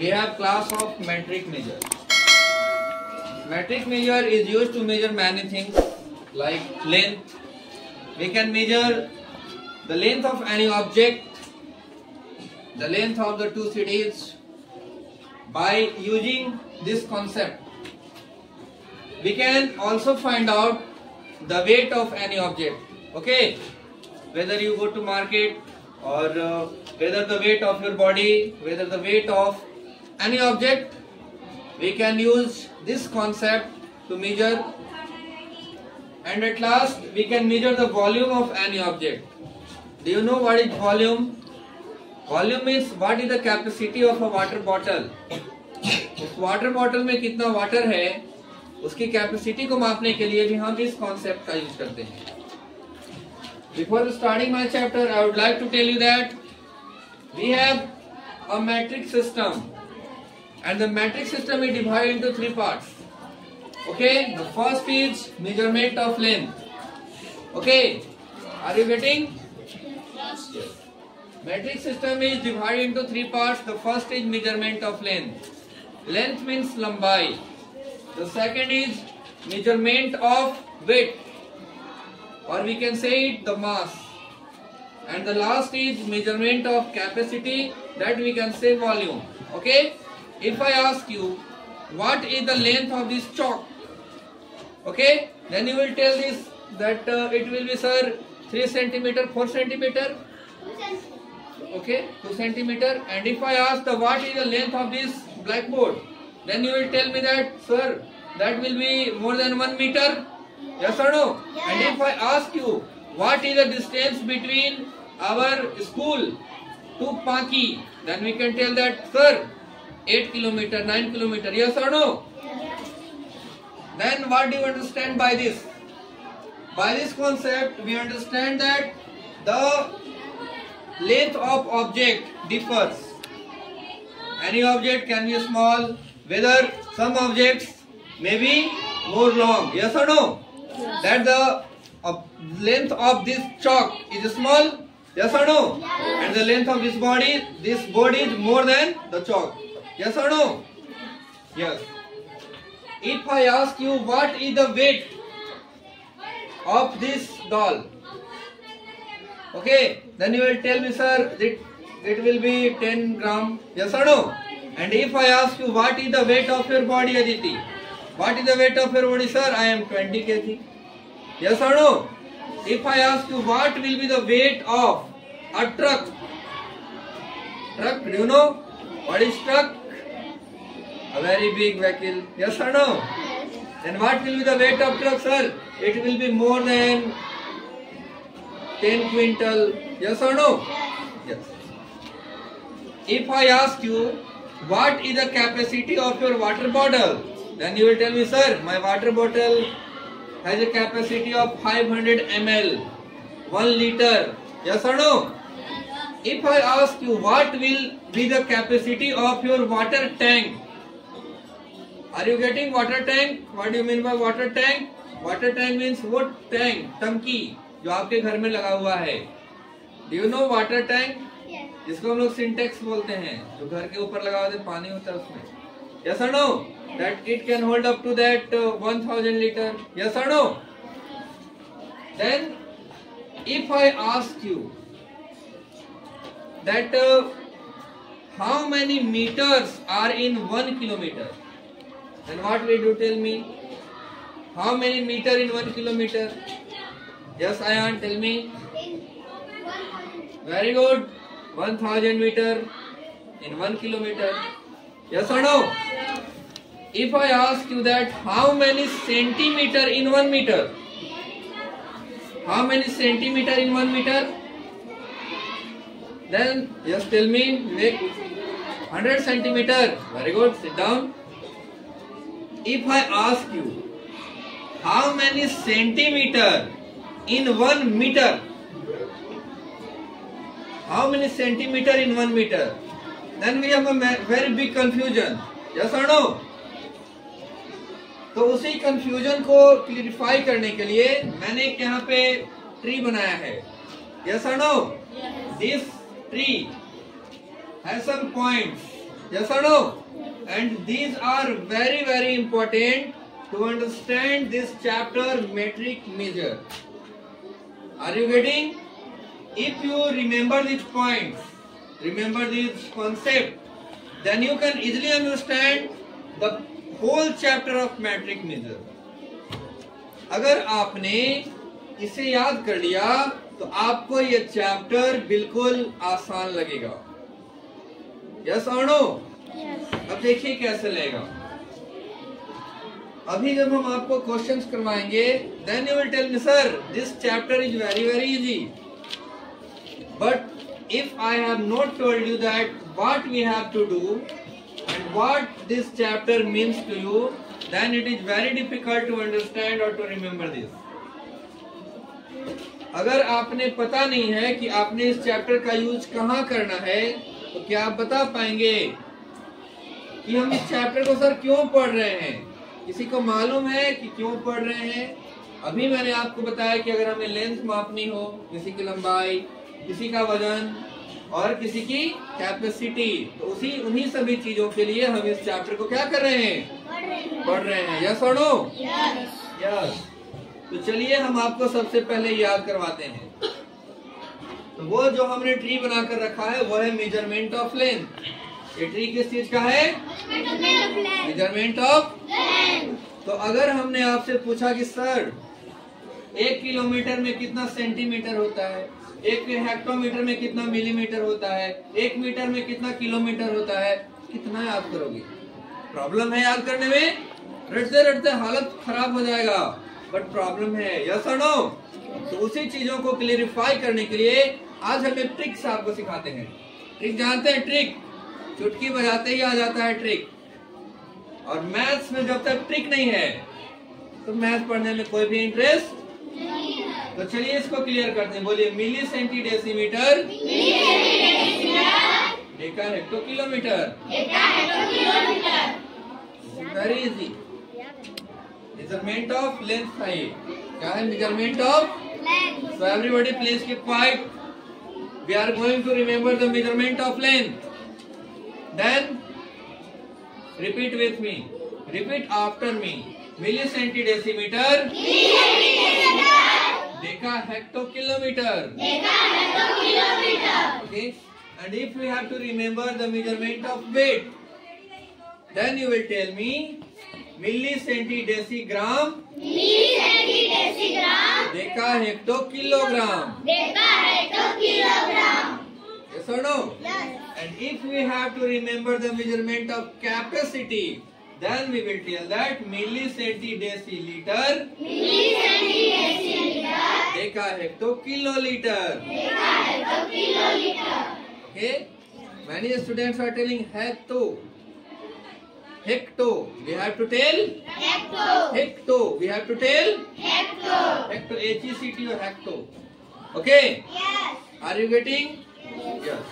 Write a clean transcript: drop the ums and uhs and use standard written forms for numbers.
we have class of metric measure. Metric measure is used to measure many things like length. We can measure the length of any object, the length of the two cities by using this concept. We can also find out the weight of any object. Okay, whether you go to market or whether the weight of your body, whether the weight of any object, we can use this concept to measure. And at last we can measure the volume of any object. Do you know what is volume? Volume means what is the capacity of a water bottle. उस water bottle में कितना water है उसकी capacity को मापने के लिए भी हम इस कॉन्सेप्ट का यूज करते हैं. Before starting my chapter, I would like to tell you that we have a metric system, and the metric system is divided into three parts. Okay, the first is measurement of length. Okay, are you getting? Yes. Metric system is divided into three parts. The first is measurement of length. Length means lambai. The second is measurement of weight, or we can say it the mass. And the last is measurement of capacity, that we can say volume. Okay, if I ask you what is the length of this chalk, okay, then you will tell this that it will be, sir, 3 centimeter, 4 centimeter. Okay, 2 centimeter. And if I ask the what is the length of this blackboard, then you will tell me that, sir, that will be more than 1 meter. Yes or no? Yes. And if I ask you what is the distance between our school to Paki, then we can tell that, sir, 8 kilometer, 9 kilometer. Yes or no? Yes. Then what do you understand by this? By this concept, we understand that the length of object differs. Any object can be small, whether some objects may be more long. Yes or no? Yes. That the length of this chalk is small. Yes or no? Yes. And the length of this body is more than the chalk. Yes or no? Yes. If I ask you what is the weight of this doll, okay, then you will tell me, sir, it will be 10 gram. Yes or no? And if I ask you what is the weight of your body, Aditi, what is the weight of your body, sir? I am 20 kg. Yes or no? If I ask you what will be the weight of a truck, do you know what is truck? A very big vehicle. Yes or no? Then what will be the weight of truck, sir? It will be more than 10 quintal. Yes or no? Yes. If I ask you what is the capacity of your water bottle, then you will tell me, sir, my water bottle has a capacity of 500 ml, 1 liter. Yes or no? If I ask you what will be the capacity of your water tank, are you getting water tank? What do you mean by water tank? Water tank means what tank? टंकी जो आपके घर में लगा हुआ है. Do you know water tank? जिसको हम लोग सिंटेक्स बोलते हैं, जो घर के ऊपर लगा होते पानी होता है उसमें. Yes or no? That it can hold up to that 1000 liter. Yes or no? Then if I ask you that how many meters are in 1 kilometer, then what will you tell me? How many meter in 1 kilometer? Yes, Ayan, tell me. Very good. 1000 meter in 1 kilometer. Yes or no? If I ask you that how many centimeter in 1 meter? How many centimeter in 1 meter? Then just tell me. 100 centimeter. Very good. Sit down. If I ask you how many centimeter in 1 meter? How many centimeter in 1 meter? Then we have a very big confusion. Yes or no? तो उसी confusion को clarify करने के लिए मैंने एक यहाँ पे ट्री बनाया है. Yes or no? Yes. This tree has some points. Yes or no? And these are very, very important to understand this chapter, metric measure. Are you getting? If you remember these points, remember this concept, then you can easily understand the whole chapter of metric measure. अगर आपने इसे याद कर लिया तो आपको ये chapter बिल्कुल आसान लगेगा. यस और नो? अब देखिए कैसे लगेगा. अभी जब हम आपको क्वेश्चंस करवाएंगे, then you will tell me sir this chapter is very very easy. But if I have not told you that what we have to do and what this chapter means to you, then it is very difficult to understand or to remember this. अगर आपने पता नहीं है कि आपने इस chapter का use कहाँ करना है, तो क्या आप बता पाएंगे कि हम इस चैप्टर को सर क्यों पढ़ रहे हैं? किसी को मालूम है कि क्यों पढ़ रहे हैं? अभी मैंने आपको बताया कि अगर हमें लेंथ मापनी हो, किसी की लंबाई, किसी का वजन और किसी की कैपेसिटी, तो उन्हीं सभी चीजों के लिए हम इस चैप्टर को क्या कर रहे हैं? पढ़ रहे हैं. यस और नो? यस. तो चलिए हम आपको सबसे पहले याद करवाते हैं. तो वो जो हमने ट्री बनाकर रखा है वो है मेजरमेंट ऑफ लेंथ. ये ट्री किस चीज का है? Measurement of length. तो अगर हमने आपसे पूछा कि सर 1 किलोमीटर में कितना सेंटीमीटर होता है, 1 हेक्टोमीटर में कितना मिलीमीटर होता है, 1 मीटर में कितना किलोमीटर होता है, कितना याद करोगे? प्रॉब्लम है याद करने में? रटते रटते हालत खराब हो जाएगा. बट प्रॉब्लम है. यस और नो? तो उसी चीजों को क्लियरिफाई करने के लिए आज हमें ट्रिक्स आपको सिखाते हैं. ट्रिक जानते हैं? ट्रिक चुटकी बजाते ही आ जाता है ट्रिक. और मैथ्स में जब तक ट्रिक नहीं है तो मैथ्स पढ़ने में कोई भी इंटरेस्ट नहीं है. तो चलिए इसको क्लियर करते हैं. बोलिए milli centi decimetre, deca hecto kilometre. Very easy. Measurement of length था ये. क्या है? Measurement of length. So everybody please keep quiet. We are going to remember the measurement of length. Then repeat with me. Repeat after me. Milli centi decimetre, deca hecto kilometre. Okay. And if we have to remember the measurement of weight, then you will tell me milli centi decigram, deca hecto kilogram. Yes or no? Yes. And if we have to remember the measurement of capacity, then we will tell that milli centi deciliter, deca hecto kiloliter. Okay, many students are telling hecto. Hecto. We have to tell hecto. We have to tell hecto. Hecto. H-E-C-T or hecto. Okay. Yes. Are you getting? Yes.